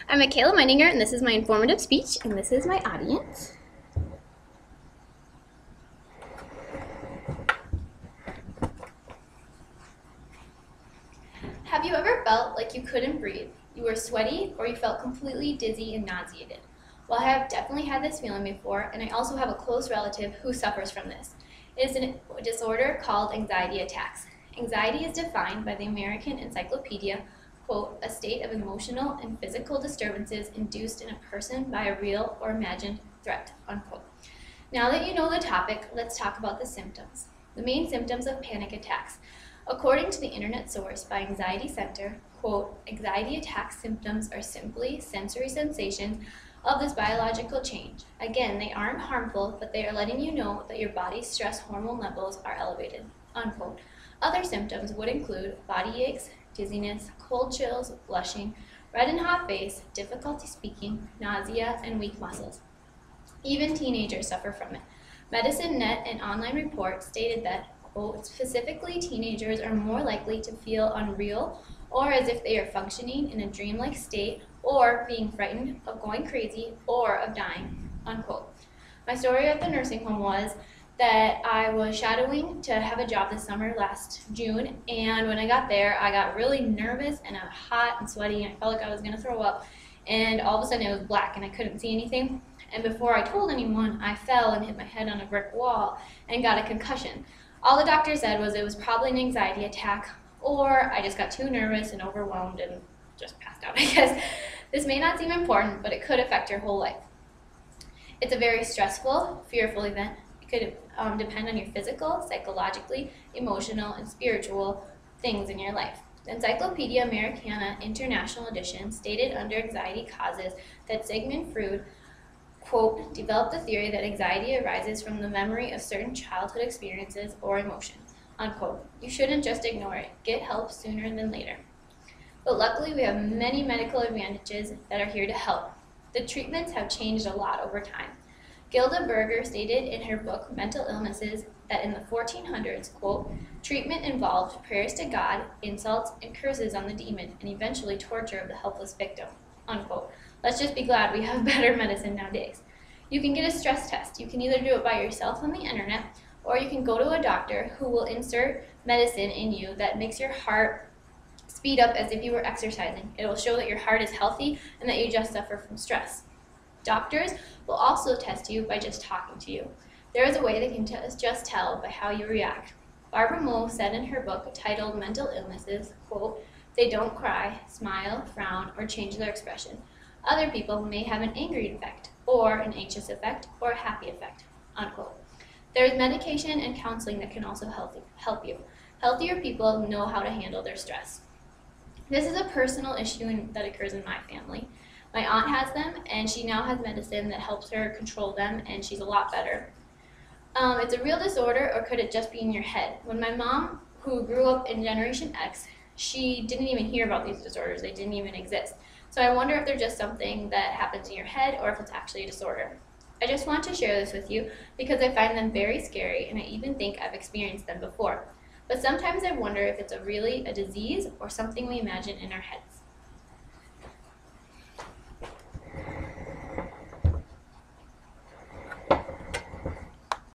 I'm Mikayla Meidinger, and this is my informative speech, and this is my audience. Have you ever felt like you couldn't breathe? You were sweaty, or you felt completely dizzy and nauseated? Well, I have definitely had this feeling before, and I also have a close relative who suffers from this. It is a disorder called anxiety attacks. Anxiety is defined by the American Encyclopedia, quote, a state of emotional and physical disturbances induced in a person by a real or imagined threat, unquote. Now that you know the topic, let's talk about the symptoms. The main symptoms of panic attacks. According to the internet source by Anxiety Center, quote, anxiety attack symptoms are simply sensory sensations of this biological change. Again, they aren't harmful, but they are letting you know that your body's stress hormone levels are elevated, unquote. Other symptoms would include body aches, dizziness, cold chills, blushing, red and hot face, difficulty speaking, nausea, and weak muscles. Even teenagers suffer from it. MedicineNet, an online report, stated that, quote, specifically teenagers are more likely to feel unreal or as if they are functioning in a dreamlike state or being frightened of going crazy or of dying, unquote. My story at the nursing home was that I was shadowing to have a job this summer last June, and when I got there, I got really nervous and hot and sweaty, and I felt like I was going to throw up, and all of a sudden it was black and I couldn't see anything, and before I told anyone, I fell and hit my head on a brick wall and got a concussion. All the doctor said was it was probably an anxiety attack, or I just got too nervous and overwhelmed and just passed out, I guess. This may not seem important, but it could affect your whole life. It's a very stressful, fearful event. It could depend on your physical, psychologically, emotional, and spiritual things in your life. The Encyclopedia Americana International Edition stated under anxiety causes that Sigmund Freud, quote, developed the theory that anxiety arises from the memory of certain childhood experiences or emotions, unquote. You shouldn't just ignore it. Get help sooner than later. But luckily, we have many medical advantages that are here to help. The treatments have changed a lot over time. Gilda Berger stated in her book, Mental Illnesses, that in the 1400s, quote, treatment involved prayers to God, insults, and curses on the demon, and eventually torture of the helpless victim, unquote. Let's just be glad we have better medicine nowadays. You can get a stress test. You can either do it by yourself on the internet, or you can go to a doctor who will insert medicine in you that makes your heart speed up as if you were exercising. It will show that your heart is healthy and that you just suffer from stress. Doctors will also test you by just talking to you. There is a way they can just tell by how you react. Barbara Moll said in her book titled Mental Illnesses, quote, they don't cry, smile, frown, or change their expression. Other people may have an angry effect, or an anxious effect, or a happy effect, unquote. There is medication and counseling that can also help you. Healthier people know how to handle their stress. This is a personal issue that occurs in my family. My aunt has them, and she now has medicine that helps her control them, and she's a lot better. It's a real disorder, or could it just be in your head? When my mom, who grew up in Generation X, she didn't even hear about these disorders. They didn't even exist. So I wonder if they're just something that happens in your head, or if it's actually a disorder. I just want to share this with you because I find them very scary, and I even think I've experienced them before. But sometimes I wonder if it's really a disease or something we imagine in our heads.